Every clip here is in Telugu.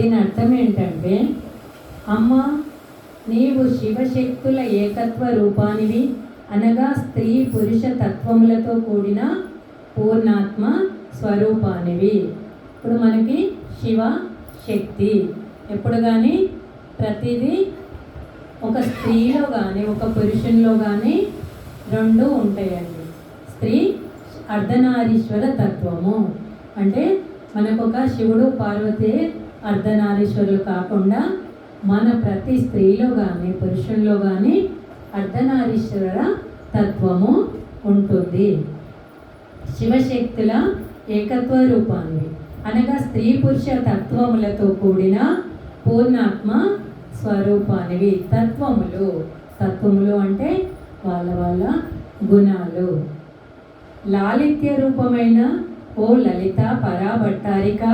దీని అర్థం ఏంటంటే, అమ్మ నీవు శివశక్తుల ఏకత్వ రూపానివి, అనగా స్త్రీ పురుష తత్వములతో కూడిన పూర్ణాత్మ స్వరూపానివి. ఇప్పుడు మనకి శివ శక్తి ఎప్పుడు కానీ ప్రతిదీ ఒక స్త్రీలో కానీ ఒక పురుషునిలో కానీ రెండు ఉంటాయండి. స్త్రీ అర్ధనారీశ్వర తత్వము అంటే మనకు ఒక శివుడు పార్వతి అర్ధనారీశ్వరులు కాకుండా మన ప్రతి స్త్రీలో కానీ పురుషుల్లో కానీ అర్ధనారీశ్వర తత్వము ఉంటుంది. శివశక్తుల ఏకత్వ రూపాన్ని అనగా స్త్రీ పురుష తత్వములతో కూడిన పూర్ణాత్మ స్వరూపానివి. తత్వములు అంటే వాళ్ళ వాళ్ళ గుణాలు. లాలిత్య రూపమైన ఓ లలిత పరాభట్టారిక,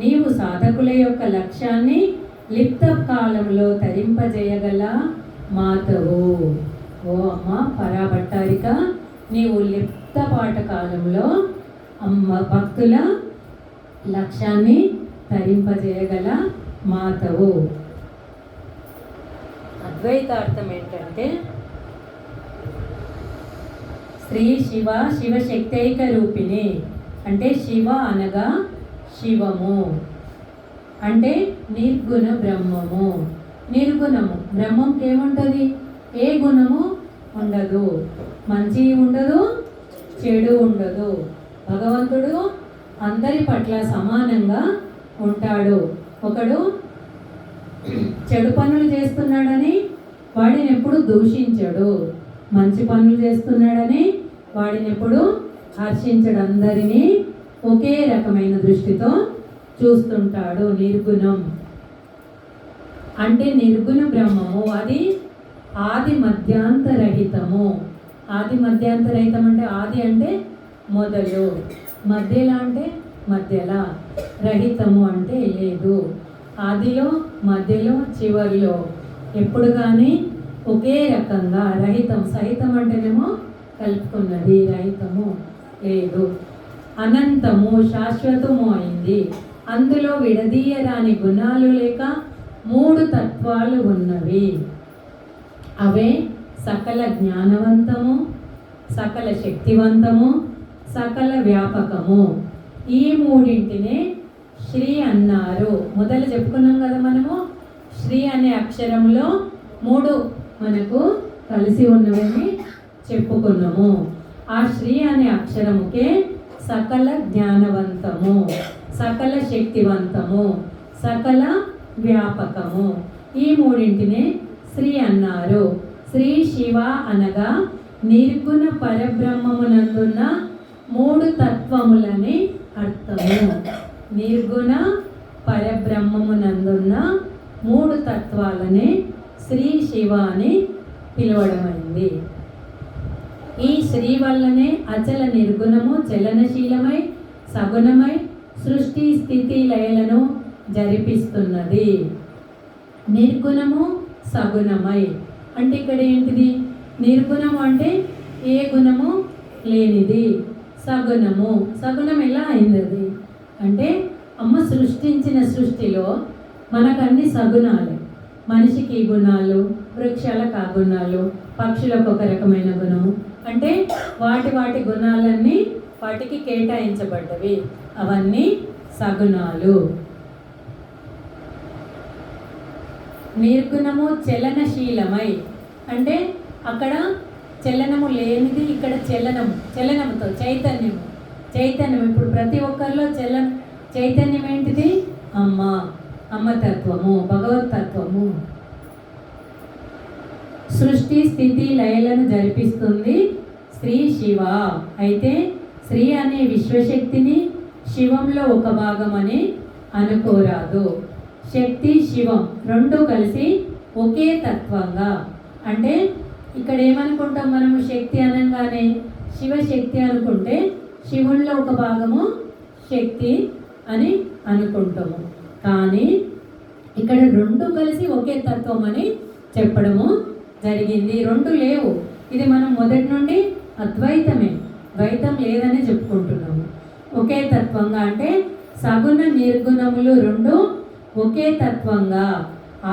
నీవు సాధకుల యొక్క లక్ష్యాన్ని లిప్త కాలంలో తరింపజేయగల మాతవు. ఓ అమ్మ పరాభట్టారిక, నీవు లిప్తపాట కాలంలో అమ్మ భక్తుల లక్ష్యాన్ని తరింపజేయగల మాతవు. అద్వైతార్థం ఏంటంటే, శ్రీ శివ శివశక్తైక రూపిణి అంటే శివ అనగా శివము అంటే నిర్గుణ బ్రహ్మము. నిర్గుణము బ్రహ్మంకి ఏముంటుంది? ఏ గుణము ఉండదు, మంచి ఉండదు, చెడు ఉండదు. భగవంతుడు అందరి పట్ల సమానంగా ఉంటాడు. ఒకడు చెడు పనులు చేస్తున్నాడని వాడిని ఎప్పుడు దూషించడు, మంచి పనులు చేస్తున్నాడని వాడిని ఎప్పుడు హర్షించడు. అందరినీ ఒకే రకమైన దృష్టితో చూస్తుంటాడు. నిర్గుణం అంటే నిర్గుణ బ్రహ్మము. అది ఆది మధ్యాంతరహితము. ఆది మధ్యాంతరహితం అంటే ఆది అంటే మొదలు, మధ్యలా అంటే మధ్యలా, రహితము అంటే లేదు. ఆదిలో మధ్యలో చివరిలో ఎప్పుడు కానీ ఒకే రకంగా. రహితం సహితం అంటేనేమో కలుపుకున్నది, రహితము లేదు. అనంతము శాశ్వతము అయింది. అందులో విడదీయరాని గుణాలు లేక మూడు తత్వాలు ఉన్నవి. అవే సకల జ్ఞానవంతము, సకల శక్తివంతము, సకల వ్యాపకము. ఈ మూడింటినే శ్రీ అన్నారు. మొదలు చెప్పుకున్నాం కదా మనము, శ్రీ అనే అక్షరంలో మూడు మనకు కలిసి ఉన్నవని చెప్పుకున్నాము. ఆ శ్రీ అనే అక్షరముకే సకల జ్ఞానవంతము, సకల శక్తివంతము, సకల వ్యాపకము. ఈ మూడింటినే శ్రీ అన్నారు. శ్రీ శివ అనగా నిర్గుణ పరబ్రహ్మమునందున్న మూడు తత్వములని అర్థము. నిర్గుణ పరబ్రహ్మమునందున్న మూడు తత్వాలని శ్రీ శివ అని పిలవడమైంది. ఈ శ్రీ వల్లనే అచల నిర్గుణము చలనశీలమై సగుణమై సృష్టి స్థితి లయలను జరిపిస్తున్నది. నిర్గుణము సగుణమై అంటే ఇక్కడ ఏంటిది? నిర్గుణము అంటే ఏ గుణము లేనిది. సగుణము, సగుణం ఎలా అయింది అది అంటే, అమ్మ సృష్టించిన సృష్టిలో మనకన్నీ సగుణాలే. మనిషికి ఈ గుణాలు, వృక్షాలకు ఆ గుణాలు, పక్షులకు ఒక రకమైన గుణము అంటే వాటి వాటి గుణాలన్నీ వాటికి కేటాయించబడ్డవి. అవన్నీ సగుణాలు. నిర్గుణము చలనశీలమై అంటే అక్కడ చలనము లేనిది, ఇక్కడ చలనముతో చైతన్యం. ఇప్పుడు ప్రతి ఒక్కరిలో చైతన్యం ఏంటిది? అమ్మతత్వము, భగవతత్వము. సృష్టి స్థితి లయలను జరిపిస్తుంది శ్రీ శివ. అయితే శ్రీ అనే విశ్వశక్తిని శివంలో ఒక భాగమని అనుకోరాదు. శక్తి శివం రెండు కలిసి ఒకే తత్వంగా అంటే ఇక్కడ ఏమనుకుంటాం మనము? శక్తి అనగానే శివశక్తి అనుకుంటే శివుల్లో ఒక భాగము శక్తి అని అనుకుంటాము. కానీ ఇక్కడ రెండు కలిసి ఒకే తత్వం అని చెప్పడము జరిగింది. రెండు లేవు. ఇది మనం మొదటి నుండి అద్వైతమే, ద్వైతం లేదని చెప్పుకుంటున్నాము. ఒకే తత్వంగా అంటే సగుణ నిర్గుణములు రెండు ఒకే తత్వంగా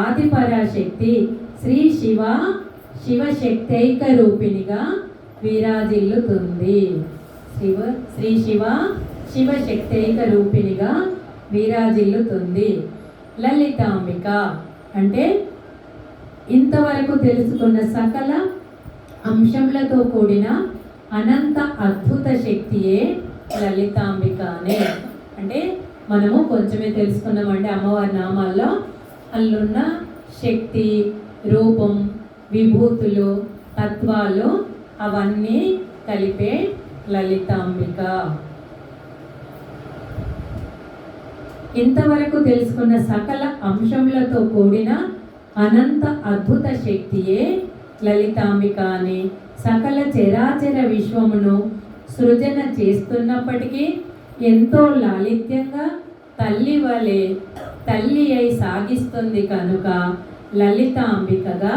ఆదిపరాశక్తి శ్రీ శివశక్తైక రూపిణిగా విరాజిల్లుతుంది. శ్రీ శివశక్తైక రూపిణిగా విరాజిల్లుతుంది. లలితాంబిక అంటే ఇంతవరకు తెలుసుకున్న సకల అంశములతో కూడిన అనంత అద్భుత శక్తియే లలితాంబిక అనే. అంటే మనము కొంచెమే తెలుసుకున్నామంటే అమ్మవారి నామాల్లో అందులో శక్తి, రూపం, విభూతులు, తత్వాలు అవన్నీ కలిపే లలితాంబిక. ఇంతవరకు తెలుసుకున్న సకల అంశములతో కూడిన అనంత అద్భుత శక్తియే లలితాంబిక అని. సకల చరాచర విశ్వమును సృజన చేస్తున్నప్పటికీ ఎంతో లాలిత్యంగా తల్లి అయి సాగిస్తుంది కనుక లలితాంబికగా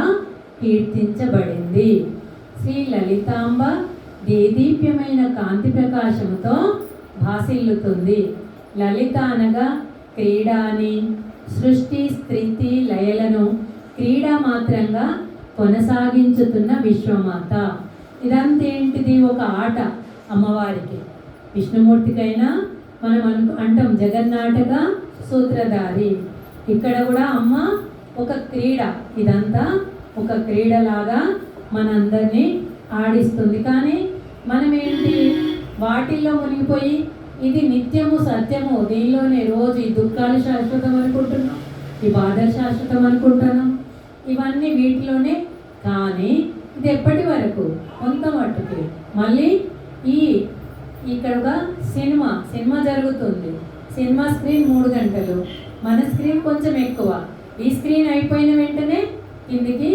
కీర్తించబడింది. శ్రీ లలితాంబ దేదీప్యమైన కాంతి ప్రకాశముతో భాసిల్లుతుంది. లలిత అనగా క్రీడ అని. సృష్టి, స్థితి, లయలను క్రీడా మాత్రంగా కొనసాగించుతున్న విశ్వమాత. ఇదంతేంటిది? ఒక ఆట అమ్మవారికి. విష్ణుమూర్తికైనా మనం అంటాం జగన్నాటక సూత్రధారి. ఇక్కడ కూడా అమ్మ ఒక క్రీడ. ఇదంతా ఒక క్రీడలాగా మనందరినీ ఆడిస్తుంది. కానీ మనం ఏంటి వాటిల్లో మునిగిపోయి ఇది నిత్యము సత్యము, దీనిలోనే రోజు ఈ దుఃఖాలు శాశ్వతం అనుకుంటున్నాం, ఈ బాధలు శాశ్వతం అనుకుంటున్నాం, ఇవన్నీ వీటిలోనే. కానీ ఇది ఎప్పటి వరకు? కొంత మట్టుకి. మళ్ళీ ఇక్కడ సినిమా జరుగుతుంది. సినిమా స్క్రీన్ 3 గంటలు, మన స్క్రీన్ కొంచెం ఎక్కువ. ఈ స్క్రీన్ అయిపోయిన వెంటనే కిందికి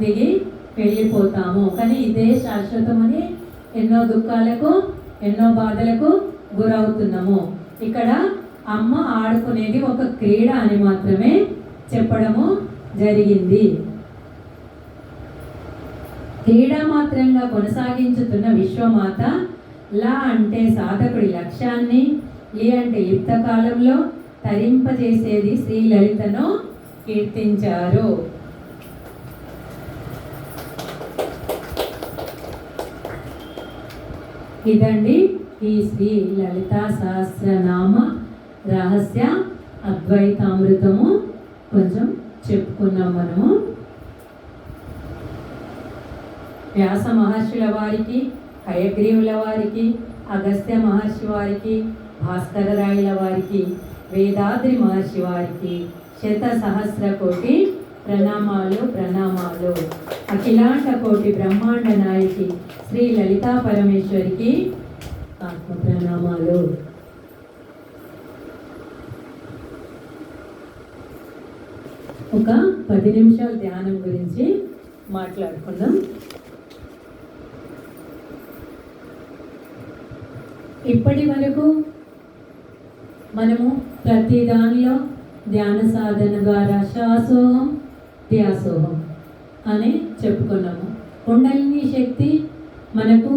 దిగి వెళ్ళిపోతాము. కానీ ఇదే శాశ్వతమని ఎన్నో దుఃఖాలకు, ఎన్నో బాధలకు గురవుతున్నాము. ఇక్కడ అమ్మ ఆడుకునేది ఒక క్రీడ అని మాత్రమే చెప్పడము జరిగింది. క్రీడ మాత్రంగా కొనసాగించుతున్న విశ్వమాత. లా అంటే సాధకుడి లక్ష్యాన్ని, లీ అంటే లిప్త కాలంలో తరింపజేసేది శ్రీ లలితను కీర్తించారు. ఇదండి ఈ శ్రీ లలితా సహస్రనామ రహస్య అద్వైతామృతము. కొంచెం చెప్పుకున్నాం మనము. వ్యాస మహర్షుల వారికి, హయగ్రీవుల వారికి, అగస్త్య మహర్షి వారికి, భాస్కరరాయుల వారికి, వేదాద్రి మహర్షి వారికి 100,000 కోటి ప్రణామాలు. అఖిలాండ కోటి బ్రహ్మాండ నాయకి శ్రీ లలితా పరమేశ్వరికి ఆత్మ ప్రణామాలు. ఒక 10 నిమిషాల ధ్యానం గురించి మాట్లాడుకుందాం. ఇప్పటి వరకు మనము ప్రతి దానిలో ధ్యాన సాధన ద్వారా శ్వాసోహం ధ్యాసోహం అని చెప్పుకున్నాము. కుండలిని శక్తి మనకు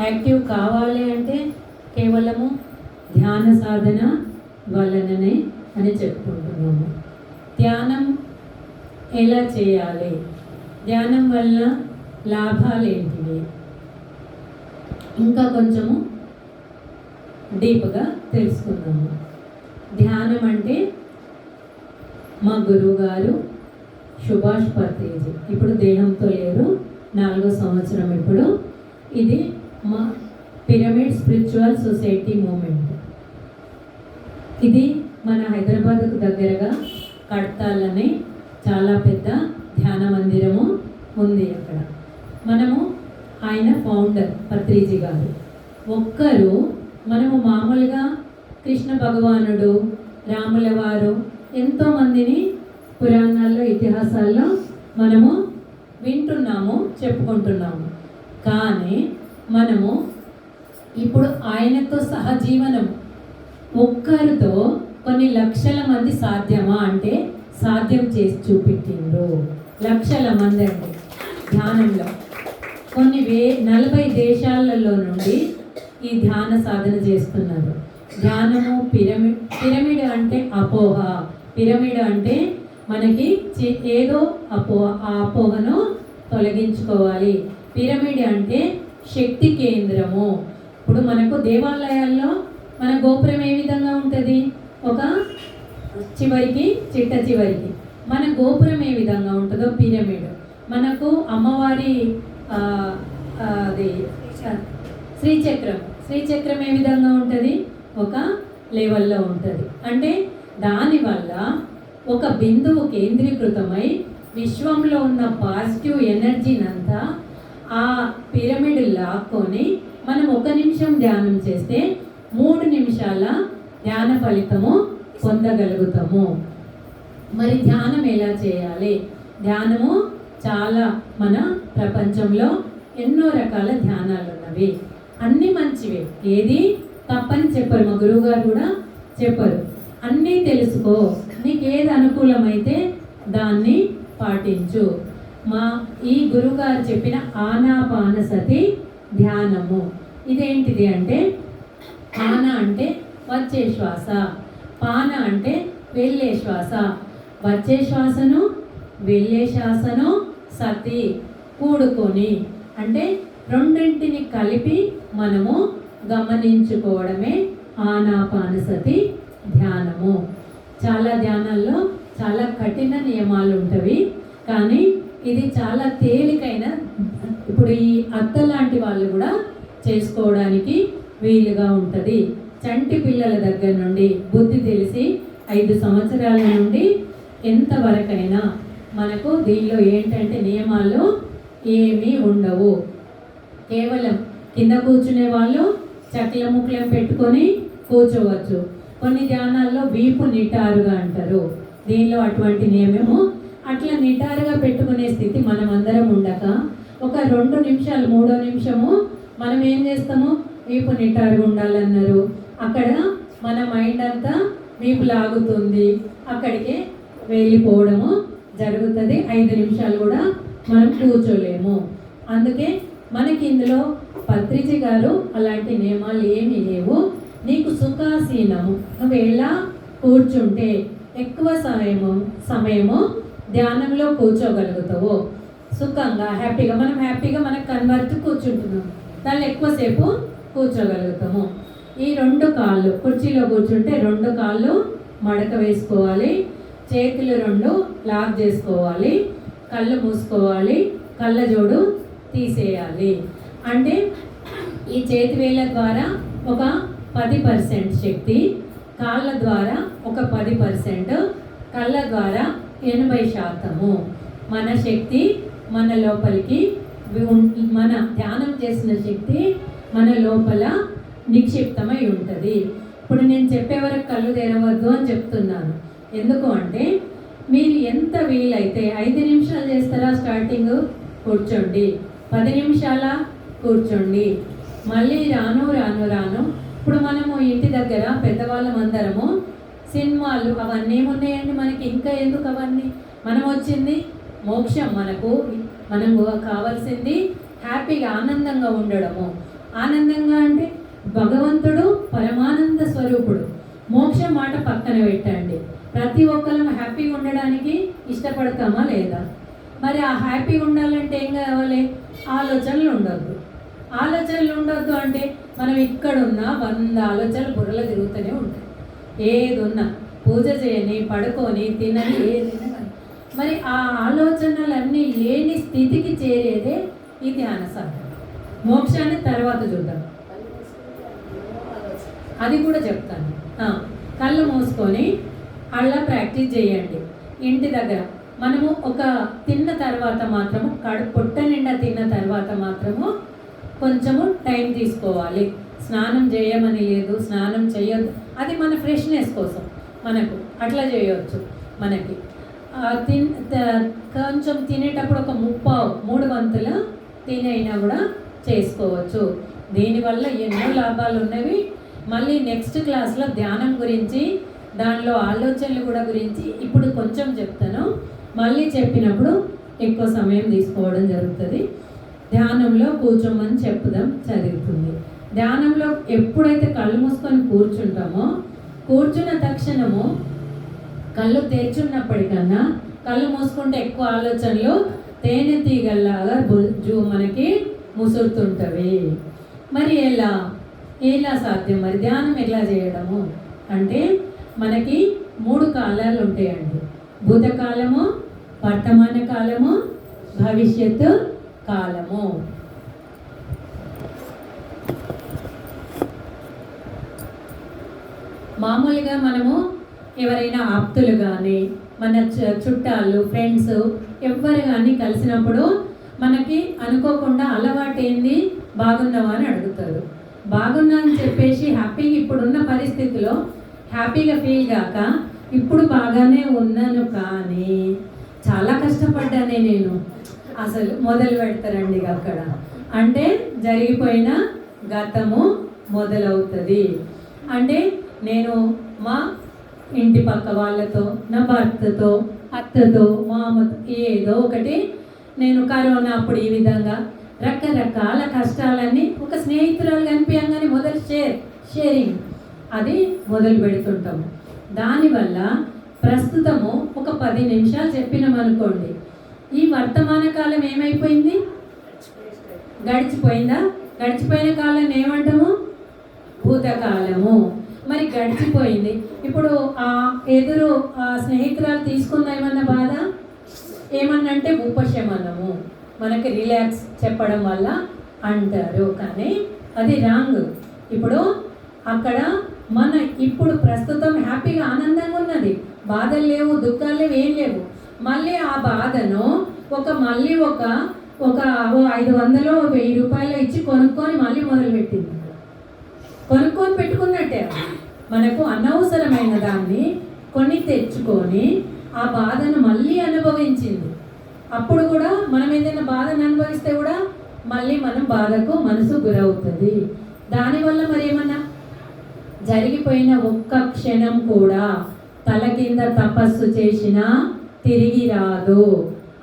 యాక్టివ్ కావాలి అంటే కేవలము ధ్యాన సాధన వలననే అని చెప్పుకుంటున్నాము. ధ్యానం ఎలా చేయాలి, ధ్యానం వల్ల లాభాలు ఏంటివి, ఇంకా కొంచెము డీప్గా తెలుసుకుందాము. ధ్యానం అంటే మా గురువు గారు సుభాష్ పత్రిజీ ఇప్పుడు దేహంతో లేరు, 4వ సంవత్సరం ఇప్పుడు. ఇది మా పిరమిడ్ స్పిరిచువల్ సొసైటీ మూమెంట్. ఇది మన హైదరాబాద్కు దగ్గరగా కడతాలని చాలా పెద్ద ధ్యాన మందిరము ఉంది అక్కడ. మనము ఆయన ఫౌండర్ పత్రిజీ గారు. మనము మామూలుగా కృష్ణ భగవానుడు, రాముల వారు ఎంతోమందిని పురాణాల్లో, ఇతిహాసాల్లో మనము వింటున్నాము, చెప్పుకుంటున్నాము. కానీ మనము ఇప్పుడు ఆయనతో సహజీవనం ఒక్కరితో కొన్ని లక్షల మంది సాధ్యమా అంటే సాధ్యం చేసి చూపెట్టిండ్రు. లక్షల మంది అండి ధ్యానంలో. 40 దేశాలలో నుండి ఈ ధ్యాన సాధన చేస్తున్నారు. ధ్యానము పిరమిడ్ అంటే అపోహ. పిరమిడ్ అంటే మనకి ఏదో ఆ అపోహను తొలగించుకోవాలి. పిరమిడ్ అంటే శక్తి కేంద్రము. ఇప్పుడు మనకు దేవాలయాల్లో మన గోపురం ఏ విధంగా ఉంటుంది, ఒక చివరికి చివరికి మన గోపురం ఏ విధంగా ఉంటుందో పిరమిడ్. మనకు అమ్మవారి అది శ్రీచక్రం ఏ విధంగా ఉంటుంది, ఒక లెవెల్లో ఉంటుంది. అంటే దానివల్ల ఒక బిందువు కేంద్రీకృతమై విశ్వంలో ఉన్న పాజిటివ్ ఎనర్జీని అంతా ఆ పిరమిడ్ లాక్కొని మనం 1 నిమిషం ధ్యానం చేస్తే 3 నిమిషాల ధ్యాన ఫలితము పొందగలుగుతాము. మరి ధ్యానం ఎలా చేయాలి? ధ్యానము చాలా మన ప్రపంచంలో ఎన్నో రకాల ధ్యానాలు ఉన్నవి, అన్నీ మంచివే, ఏది తప్పని చెప్పరు. మా గురువు గారు కూడా చెప్పరు. అన్నీ తెలుసుకో, నీకు ఏది అనుకూలమైతే దాన్ని పాటించు. ఈ గురువుగారు చెప్పిన ఆనాపానసతి ధ్యానము ఇదేంటిది అంటే, ఆన అంటే వచ్చే శ్వాస, పాన అంటే వెళ్ళే శ్వాస. వచ్చే శ్వాసను వెళ్ళే శ్వాసను సతి కూడుకొని, అంటే రెండింటిని కలిపి మనము గమనించుకోవడమే ఆనాపానసతి ధ్యానము. చాలా ధ్యానాల్లో చాలా కఠిన నియమాలు ఉంటవి, కానీ ఇది చాలా తేలికైన, ఇప్పుడు ఈ అత్త లాంటి వాళ్ళు కూడా చేసుకోవడానికి వీలుగా ఉంటుంది. చంటి పిల్లల దగ్గర నుండి బుద్ధి తెలిసి 5 సంవత్సరాల నుండి ఎంతవరకైనా మనకు దీనిలో ఏంటంటే నియమాలు ఏమీ ఉండవు. కేవలం కింద కూర్చునే వాళ్ళు చక్ల ముక్లం పెట్టుకొని కూర్చోవచ్చు. కొన్ని ధ్యానాల్లో వీపు నిటారుగా అంటారు, దీనిలో అటువంటి నియమము. అట్లా నిటారుగా పెట్టుకునే స్థితి మనం అందరం ఉండక ఒక 2 నిమిషాలు 3వ నిమిషము మనం ఏం చేస్తాము, వీపు నిటారుగా ఉండాలన్నారు. అక్కడ మన మైండ్ అంతా వీపు లాగుతుంది, అక్కడికే వెళ్ళిపోవడము జరుగుతుంది. 5 నిమిషాలు కూడా మనం కూర్చోలేము. అందుకే మనకి ఇందులో పత్రిజీ గారు అలాంటి నియమాలు ఏమీ లేవు. నీకు సుఖాసీనము, నువ్వు ఎలా కూర్చుంటే ఎక్కువ సమయము ధ్యానంలో కూర్చోగలుగుతావు, సుఖంగా హ్యాపీగా. మనం హ్యాపీగా మనకు కన్వర్ట్ కూర్చుంటున్నాం, దాన్ని ఎక్కువసేపు కూర్చోగలుగుతాము. ఈ 2 కాళ్ళు కుర్చీలో కూర్చుంటే 2 కాళ్ళు మడక వేసుకోవాలి, చేతులు 2 లాక్ చేసుకోవాలి, కళ్ళు మూసుకోవాలి, కళ్ళజోడు తీసేయాలి. అంటే ఈ చేతి వేళ్ళ ద్వారా ఒక 10% శక్తి, కాళ్ళ ద్వారా ఒక 10%, కళ్ళ ద్వారా 80% మన శక్తి మన లోపలికి, మన ధ్యానం చేసిన శక్తి మన లోపల నిక్షిప్తమై ఉంటుంది. ఇప్పుడు నేను చెప్పే వరకు కళ్ళు తెరవద్దు అని చెప్తున్నాను. ఎందుకు అంటే మీరు ఎంత వీలైతే 5 నిమిషాలు చేస్తారా స్టార్టింగ్, కూర్చోండి. 10 నిమిషాల కూర్చోండి. మళ్ళీ రాను రాను రాను ఇప్పుడు మనము ఇంటి దగ్గర పెద్దవాళ్ళం అందరము సినిమాలు అవన్నీ ఏమున్నాయండి మనకి, ఇంకా ఎందుకు అవన్నీ? మనం వచ్చింది మోక్షం, మనకు కావాల్సింది హ్యాపీగా ఆనందంగా ఉండడము. ఆనందంగా అంటే భగవంతుడు పరమానంద స్వరూపుడు. మోక్షం మాట పక్కన పెట్టండి, ప్రతి ఒక్కరం హ్యాపీగా ఉండడానికి ఇష్టపడతామా లేదా? మరి ఆ హ్యాపీగా ఉండాలంటే ఏం కావాలి? ఆలోచనలు ఉండొద్దు. ఆలోచనలు ఉండొద్దు అంటే మనం ఇక్కడున్న 100 ఆలోచనలు బుర్రలో తిరుగుతూనే ఉంటాయి. ఏదున్నా పూజ చేయని, పడుకొని, తినని, ఏదైనా కానీ మరి ఆ ఆలోచనలన్నీ లేని స్థితికి చేరేదే ఈ ధ్యాన సాధన. మోక్షాన్ని తర్వాత చూద్దాం, అది కూడా చెప్తాను. కళ్ళు మూసుకొని అలా ప్రాక్టీస్ చేయండి. ఇంటి దగ్గర మనము ఒక తిన్న తర్వాత మాత్రము, పొట్ట నిండా తిన్న తర్వాత మాత్రము కొంచెము టైం తీసుకోవాలి. స్నానం చేయమని లేదు, స్నానం చేయొద్దు, అది మన ఫ్రెష్నెస్ కోసం మనకు అట్లా చేయవచ్చు. మనకి కొంచెం తినేటప్పుడు ఒక 3 వంతులు తినైనా కూడా చేసుకోవచ్చు. దీనివల్ల ఎన్నో లాభాలు ఉన్నవి. మళ్ళీ నెక్స్ట్ క్లాస్లో ధ్యానం గురించి, దానిలో ఆలోచనలు కూడా గురించి ఇప్పుడు కొంచెం చెప్తాను. మళ్ళీ చెప్పినప్పుడు ఎక్కువ సమయం తీసుకోవడం జరుగుతుంది. ధ్యానంలో కూర్చోమని చెప్పుదాం జరుగుతుంది. ధ్యానంలో ఎప్పుడైతే కళ్ళు మూసుకొని కూర్చుంటామో, కూర్చున్న తక్షణము కళ్ళు తెరుచున్నప్పటికన్నా కళ్ళు మూసుకుంటే ఎక్కువ ఆలోచనలు తేనె తీగల్లాగా మనకి ముసురుతుంటవి. మరి ఎలా సాధ్యం? మరి ధ్యానం ఎలా చేయడము అంటే మనకి 3 కాలాలు ఉంటాయండి. భూతకాలము, వర్తమాన కాలము, భవిష్యత్తు కాలము. మామూలుగా మనము ఎవరైనా ఆప్తులు కానీ మన చుట్టాలు, ఫ్రెండ్స్ ఎవరు కానీ కలిసినప్పుడు మనకి అనుకోకుండా అలవాటు ఏంది, బాగున్నావా అని అడుగుతారు. బాగున్నా అని చెప్పేసి హ్యాపీగా ఇప్పుడున్న పరిస్థితిలో హ్యాపీగా ఫీల్ కాక ఇప్పుడు బాగానే ఉన్నాను కానీ చాలా కష్టపడ్డానే నేను అసలు మొదలు పెడతారండి అక్కడ. అంటే జరిగిపోయిన గతము మొదలవుతుంది. అంటే నేను మా ఇంటి పక్క వాళ్ళతో, నా భర్తతో, అత్తతో, మామతో ఏదో ఒకటి నేను కరోనా అప్పుడు ఈ విధంగా రకరకాల కష్టాలన్నీ ఒక స్నేహితురాలు కనిపించగానే మొదలు షేరింగ్ అది మొదలు పెడుతుంటాము. దానివల్ల ప్రస్తుతము ఒక 10 నిమిషాలు చెప్పినామనుకోండి, ఈ వర్తమాన కాలం ఏమైపోయింది, గడిచిపోయిందా? గడిచిపోయిన కాలం ఏమంటాము? భూతకాలము. మరి గడిచిపోయింది. ఇప్పుడు ఆ ఎదురు స్నేహితురాలు తీసుకుందా ఏమన్నా బాధ? ఏమన్నంటే ఉపశమనము, మనకి రిలాక్స్ చెప్పడం వల్ల అంటారు. కానీ అది రాంగ్. ఇప్పుడు అక్కడ మన ఇప్పుడు ప్రస్తుతం హ్యాపీగా ఆనందంగా ఉన్నది, బాధలు లేవు, దుఃఖాలు లేవు, ఏం లేవు. మళ్ళీ ఆ బాధను మళ్ళీ ఒక 500 1000 రూపాయలు ఇచ్చి కొనుక్కొని మళ్ళీ మొదలుపెట్టింది. కొనుక్కొని పెట్టుకున్నట్టే మనకు అనవసరమైన దాన్ని కొని తెచ్చుకొని ఆ బాధను మళ్ళీ అనుభవించింది. అప్పుడు కూడా మనం ఏదైనా బాధను అనుభవిస్తే కూడా మళ్ళీ మనం బాధకు మనసు గురవుతుంది. దానివల్ల మరి ఏమన్నా జరిగిపోయిన ఒక్క క్షణం కూడా తల కింద తపస్సు చేసినా తిరిగి రాదు.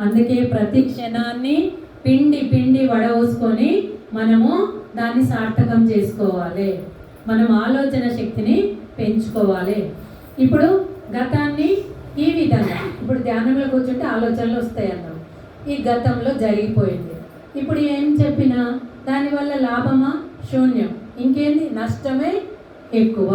అందుకే ప్రతి క్షణాన్ని పిండి వడవోసుకొని మనము దాన్ని సార్థకం చేసుకోవాలి. మనం ఆలోచన శక్తిని పెంచుకోవాలి. ఇప్పుడు గతాన్ని ఈ విధంగా, ఇప్పుడు ధ్యానంలో కూర్చుంటే ఆలోచనలు వస్తాయి అన్నాం. ఈ గతంలో జరిగిపోయింది. ఇప్పుడు ఏం చెప్పినా దానివల్ల లాభమా? శూన్యం. ఇంకేంది? నష్టమే ఎక్కువ.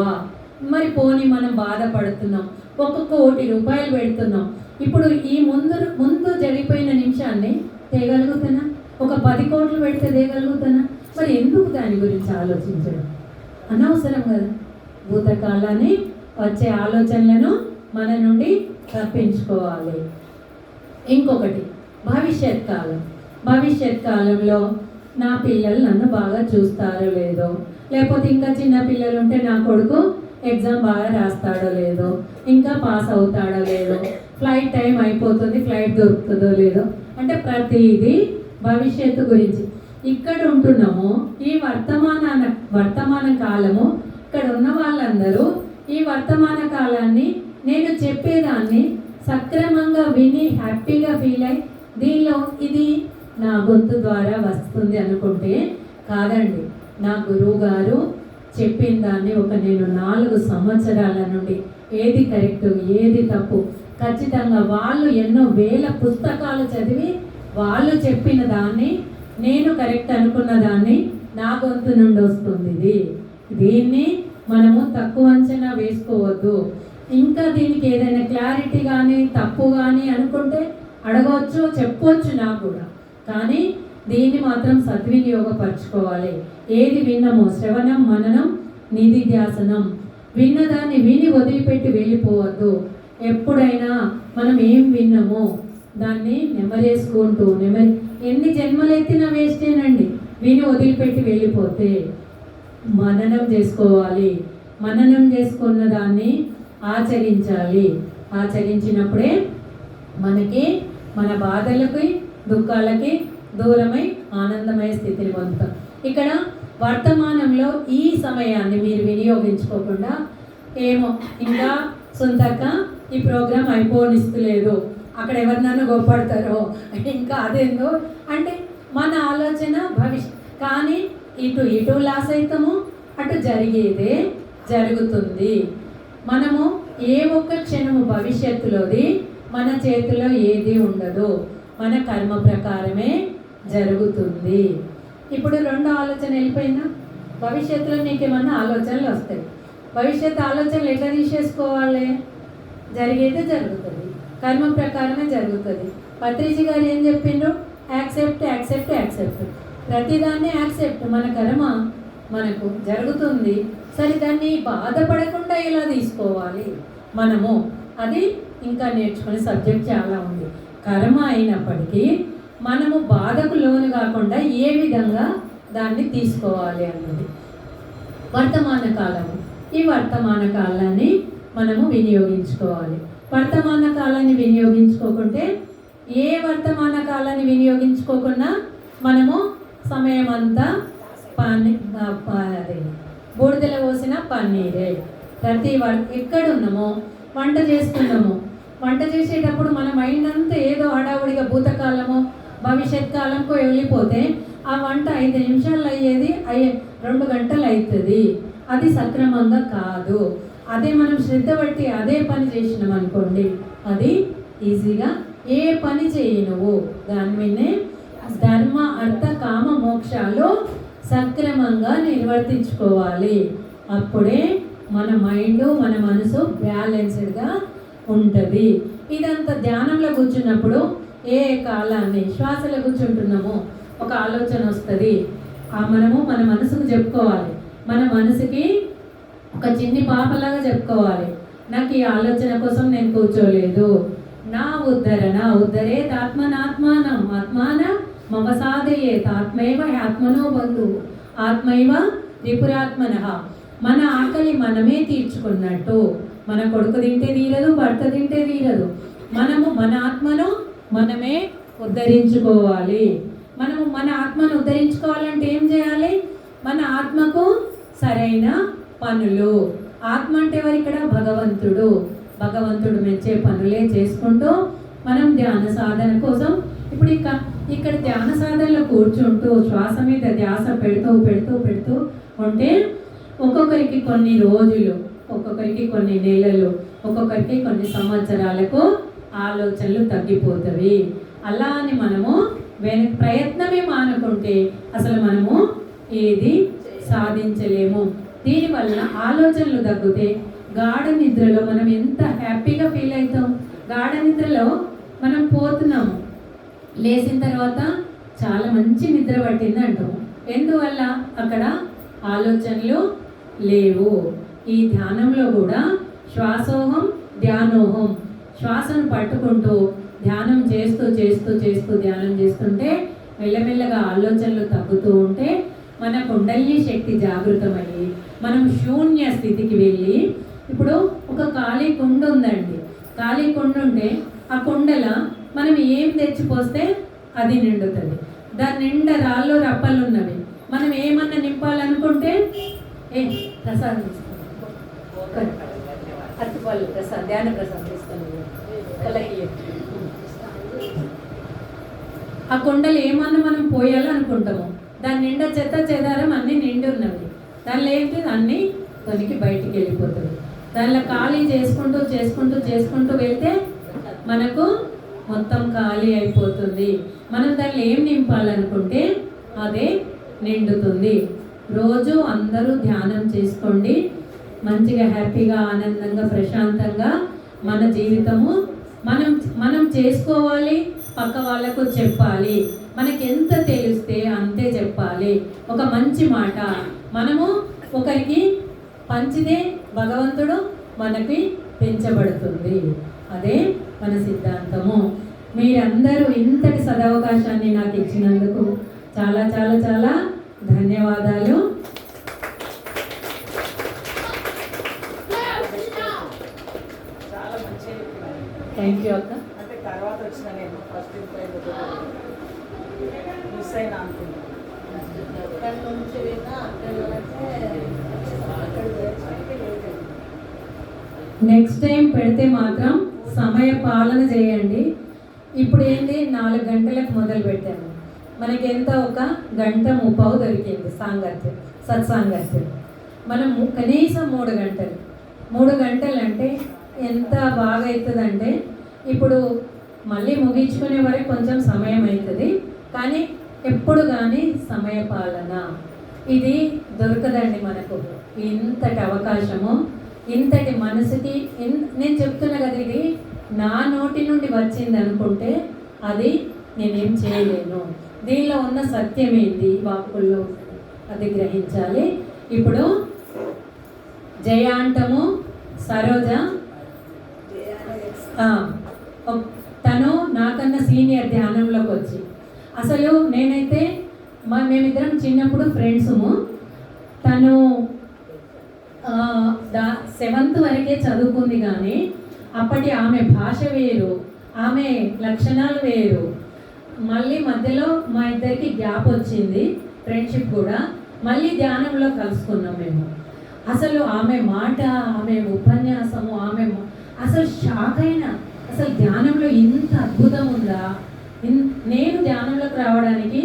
మరి పోనీ మనం బాధపడుతున్నాం, 1 కోటి రూపాయలు పెడుతున్నాం. ఇప్పుడు ఈ ముందు జరిగిపోయిన నిమిషాన్ని తేగలుగుతానా? ఒక 10 కోట్లు పెడితే తేగలుగుతానా? మరి ఎందుకు దాని గురించి ఆలోచించడం? అనవసరం కదా. భూతకాలాన్ని వచ్చే ఆలోచనలను మన నుండి తప్పించుకోవాలి. ఇంకొకటి భవిష్యత్ కాలం. భవిష్యత్ కాలంలో నా పిల్లలు నన్ను బాగా చూస్తారో లేదో, లేకపోతే ఇంకా చిన్న పిల్లలు ఉంటే నా కొడుకు ఎగ్జామ్ బాగా రాస్తాడో లేదో, ఇంకా పాస్ అవుతాడో లేదో, ఫ్లైట్ టైం అయిపోతుంది, ఫ్లైట్ దొరుకుతుందో లేదో, అంటే ప్రతిదీ భవిష్యత్తు గురించి. ఇక్కడ ఉంటున్నాము ఈ వర్తమాన కాలము. ఇక్కడ ఉన్న వాళ్ళందరూ ఈ వర్తమాన కాలాన్ని నేను చెప్పేదాన్ని సక్రమంగా విని హ్యాపీగా ఫీల్ అయ్యి దీనిలో ఇది నా గొంతు ద్వారా వస్తుంది అనుకుంటే కాదండి. నా గురువు గారు చెప్పిన దాన్ని నేను 4 సంవత్సరాల నుండి ఏది కరెక్ట్ ఏది తప్పు ఖచ్చితంగా వాళ్ళు ఎన్నో వేల పుస్తకాలు చదివి వాళ్ళు చెప్పిన దాన్ని నేను కరెక్ట్ అనుకున్న దాన్ని నా గొంతు నుండి వస్తుంది. దీన్ని మనము తక్కువ అంచనా వేసుకోవద్దు. ఇంకా దీనికి ఏదైనా క్లారిటీ కానీ తప్పు కానీ అనుకుంటే అడగవచ్చు, చెప్పవచ్చు నాకు కూడా. కానీ దీన్ని మాత్రం సద్వినియోగపరచుకోవాలి. ఏది విన్నామో శ్రవణం, మననం, నిధిధ్యాసనం. విన్నదాన్ని విని వదిలిపెట్టి వెళ్ళిపోవద్దు. ఎప్పుడైనా మనం ఏం విన్నామో దాన్ని నెమరేసుకుంటూ ఎన్ని జన్మలెత్తినా వేస్టేనండి. విని వదిలిపెట్టి వెళ్ళిపోతే మననం చేసుకోవాలి. మననం చేసుకున్న దాన్ని ఆచరించాలి. ఆచరించినప్పుడే మనకి మన బాధలకి దుఃఖాలకి దూరమై ఆనందమయ స్థితిని పొందుతాం. ఇక్కడ వర్తమానంలో ఈ సమయాన్ని మీరు వినియోగించుకోకుండా ఏమో ఇంకా సొంతక ఈ ప్రోగ్రాం అయిపోనిస్తలేదు, అక్కడ ఎవరినైనా గొప్పడతారో ఇంకా అదేందో అంటే మన ఆలోచన భవిష్యత్. కానీ ఇటు లాస్ అవుతాము, అటు జరిగేదే జరుగుతుంది. మనము ఏ ఒక్క క్షణము భవిష్యత్తులోది మన చేతిలో ఏది ఉండదు, మన కర్మ ప్రకారమే జరుగుతుంది. ఇప్పుడు 2 ఆలోచన వెళ్ళిపోయిందా? భవిష్యత్తులో నీకేమన్నా ఆలోచనలు వస్తాయి. భవిష్యత్తు ఆలోచనలు ఎట్లా తీసేసుకోవాలి? జరిగేదే జరుగుతుంది, కర్మ ప్రకారమే జరుగుతుంది. పత్రిజీ గారు ఏం చెప్పిండ్రు? యాక్సెప్ట్ యాక్సెప్ట్ యాక్సెప్ట్, ప్రతిదాన్ని యాక్సెప్ట్. మన కర్మ మనకు జరుగుతుంది, సరే దాన్ని బాధపడకుండా ఎలా తీసుకోవాలి మనము, అది ఇంకా నేర్చుకునే సబ్జెక్ట్ చాలా ఉంది. కర్మ అయినప్పటికీ మనము బాధకు లోను కాకుండా ఏ విధంగా దాన్ని తీసుకోవాలి అన్నది వర్తమాన కాలము. ఈ వర్తమాన కాలాన్ని మనము వినియోగించుకోవాలి. వర్తమాన కాలాన్ని వినియోగించుకోకుంటే, ఏ వర్తమాన కాలాన్ని వినియోగించుకోకుండా మనము సమయం అంతా బూడిదలో పోసిన పన్నీరే. ఎక్కడున్నామో వంట చేస్తున్నాము, వంట చేసేటప్పుడు మన మైండ్ అంతా ఏదో హడావుడిగా భూతకాలమో భవిష్యత్ కాలంకో వెళ్ళిపోతే ఆ వంట 5 నిమిషాలు అయ్యేది 2 గంటలు అవుతుంది. అది సక్రమంగా కాదు. అదే మనం శ్రద్ధ బట్టి అదే పని చేసినాం అనుకోండి, అది ఈజీగా ఏ పని చేయనువు దాని మీదనే ధర్మ అర్థ కామ మోక్షాలు సక్రమంగా నిర్వర్తించుకోవాలి. అప్పుడే మన మైండ్ మన మనసు బ్యాలెన్స్డ్గా ఉంటుంది. ఇదంతా ధ్యానంలో కూర్చున్నప్పుడు ఏ కాలాన్ని శ్వాసలో కూర్చుంటున్నామో ఒక ఆలోచన వస్తుంది. మనము మన మనసుకు చెప్పుకోవాలి, మన మనసుకి ఒక చిన్ని పాపలాగా చెప్పుకోవాలి, నాకు ఈ ఆలోచన కోసం నేను కూర్చోలేదు. నా ఉద్ధరేత్ ఆత్మనాత్మానం ఆత్మాన మమ సాధయేత్ ఆత్మైవ ఆత్మనో బంధు ఆత్మైవ త్రిపురాత్మనః. మన ఆకలి మనమే తీర్చుకున్నట్టు, మన కొడుకు తింటే తీరదు, భర్త తింటే తీరదు. మనము మన ఆత్మను మనమే ఉద్ధరించుకోవాలి. మనము మన ఆత్మను ఉద్ధరించుకోవాలంటే ఏం చేయాలి? మన ఆత్మకు సరైన పనులు. ఆత్మ అంటే ఎవరు ఇక్కడ? భగవంతుడు. భగవంతుడు మెచ్చే పనులే చేసుకుంటూ మనం ధ్యాన సాధన కోసం ఇప్పుడు ఇక్కడ ధ్యాన సాధనలో కూర్చుంటూ శ్వాస మీద ధ్యాస పెడుతూ పెడుతూ పెడుతూ ఉంటే ఒక్కొక్కరికి కొన్ని రోజులు, ఒక్కొక్కరికి కొన్ని నెలలు, ఒక్కొక్కరికి కొన్ని సంవత్సరాలకు ఆలోచనలు తగ్గిపోతవి. అలా అని మనము ప్రయత్నమే మానుకుంటే అసలు మనము ఏది సాధించలేము. దీనివల్ల ఆలోచనలు తగ్గితే గాఢ నిద్రలో మనం ఎంత హ్యాపీగా ఫీల్ అవుతాం. గాఢ నిద్రలో మనం పోతున్నాము, లేచిన తర్వాత చాలా మంచి నిద్ర పట్టింది అంటాం. ఎందువల్ల? అక్కడ ఆలోచనలు లేవు. ఈ ధ్యానంలో కూడా శ్వాసోహం ధ్యానోహం, శ్వాసను పట్టుకుంటూ ధ్యానం చేస్తూ చేస్తూ చేస్తూ ధ్యానం చేస్తుంటే మెల్లమెల్లగా ఆలోచనలు తగ్గుతూ ఉంటే మన కుండలిని శక్తి జాగృతమయ్యి మనం శూన్య స్థితికి వెళ్ళి, ఇప్పుడు ఒక ఖాళీ కుండ ఉందండి, ఖాళీ కుండ ఉంటే ఆ కుండల మనం ఏం తెచ్చిపోస్తే అది నిండుతుంది. దాని నిండా రాళ్ళు రప్పలు ఉన్నవి. మనం ఏమన్నా నింపాలనుకుంటే ప్రసాదం ఇస్తాం, అరటిపళ్ళు ప్రసాదం, ధ్యాన ప్రసాదం ఇస్తాను. ఆ కొండలు ఏమన్నా మనం పోయాలనుకుంటాము, దాని నిండా చెత్త చెదారం అన్నీ నిండి ఉన్నవి. దానిలో ఏంటి? అన్నీ తొనికి బయటికి వెళ్ళిపోతుంది. దానిలో ఖాళీ చేసుకుంటూ చేసుకుంటూ చేసుకుంటూ వెళ్తే మనకు మొత్తం ఖాళీ అయిపోతుంది. మనం దానిలో ఏం నింపాలనుకుంటే అదే నిండుతుంది. రోజు అందరూ ధ్యానం చేసుకోండి. మంచిగా హ్యాపీగా ఆనందంగా ప్రశాంతంగా మన జీవితము మనం చేసుకోవాలి, పక్క వాళ్ళకు చెప్పాలి. మనకి ఎంత తెలిస్తే అంతే చెప్పాలి. ఒక మంచి మాట మనము ఒకరికి పంచితే భగవంతుడు మనకి పెంచబడుతుంది. అదే మన సిద్ధాంతము. మీరందరూ ఇంతటి సదవకాశాన్ని నాకు ఇచ్చినందుకు చాలా చాలా చాలా ధన్యవాదాలు. థ్యాంక్ యూ అక్క. అంటే తర్వాత వచ్చిన నేను ఫస్ట్ మిస్ అయినా అనుకుంటున్నాను. నెక్స్ట్ టైం పెడితే మాత్రం సమయ పాలన చేయండి. ఇప్పుడు ఏంటి 4 గంటలకు మొదలు పెట్టాము, మనకి ఎంత ఒక గంట ముప్పావు దొరికింది సాంగత్యం, సత్సాంగత్యం. మనం కనీసం 3 గంటలు, 3 గంటలు అంటే ఎంత బాగా అవుతుందంటే, ఇప్పుడు మళ్ళీ ముగించుకునే వరకు కొంచెం సమయం అవుతుంది, కానీ ఎప్పుడు కానీ సమయ పాలన ఇది దొరకదండి మనకు. ఇంతటి అవకాశము, ఇంతటి మనసుకి నేను చెప్తున్నా కదా, ఇది నా నోటి నుండి వచ్చింది అనుకుంటే అది నేనేం చేయలేను. దీనిలో ఉన్న సత్యం ఏంటి, వాక్కుల్లో అది గ్రహించాలి. ఇప్పుడు జయ అంటము, సరోజ తను నాకన్నా సీనియర్ ధ్యానంలోకి వచ్చి, అసలు నేనైతే మేమిద్దరం చిన్నప్పుడు ఫ్రెండ్సుము. తను 7th వరకే చదువుకుంది, కానీ అప్పటి ఆమె భాష వేరు, ఆమె లక్షణాలు వేరు. మళ్ళీ మధ్యలో మా ఇద్దరికి గ్యాప్ వచ్చింది, ఫ్రెండ్షిప్ కూడా. మళ్ళీ ధ్యానంలో కలుసుకున్నాం మేము. అసలు ఆమె మాట, ఆమె ఉపన్యాసము, అసలు షాక్ అయినా, అసలు ధ్యానంలో ఇంత అద్భుతం ఉందా. నేను ధ్యానంలోకి రావడానికి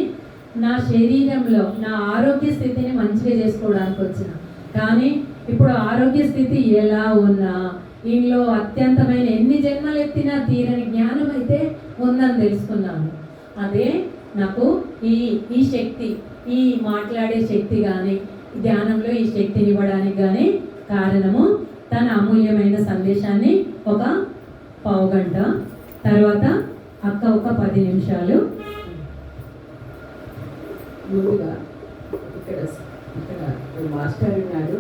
నా శరీరంలో నా ఆరోగ్య స్థితిని మంచిగా చేసుకోవడానికి వచ్చిన, కానీ ఇప్పుడు ఆరోగ్య స్థితి ఎలా ఉన్నా, ఇంట్లో అత్యంతమైన ఎన్ని జన్మలు ఎత్తినా తీరని జ్ఞానం అయితే ఉందని తెలుసుకున్నాను. అదే నాకు ఈ శక్తి, ఈ మాట్లాడే శక్తి కానీ, ధ్యానంలో ఈ శక్తిని ఇవ్వడానికి కానీ కారణము తన అమూల్యమైన సందేశాన్ని ఒక పావు గంట, తర్వాత అక్క ఒక 10 నిమిషాలు. ముందుగా ఇక్కడ మాస్టర్ ఉన్నారు,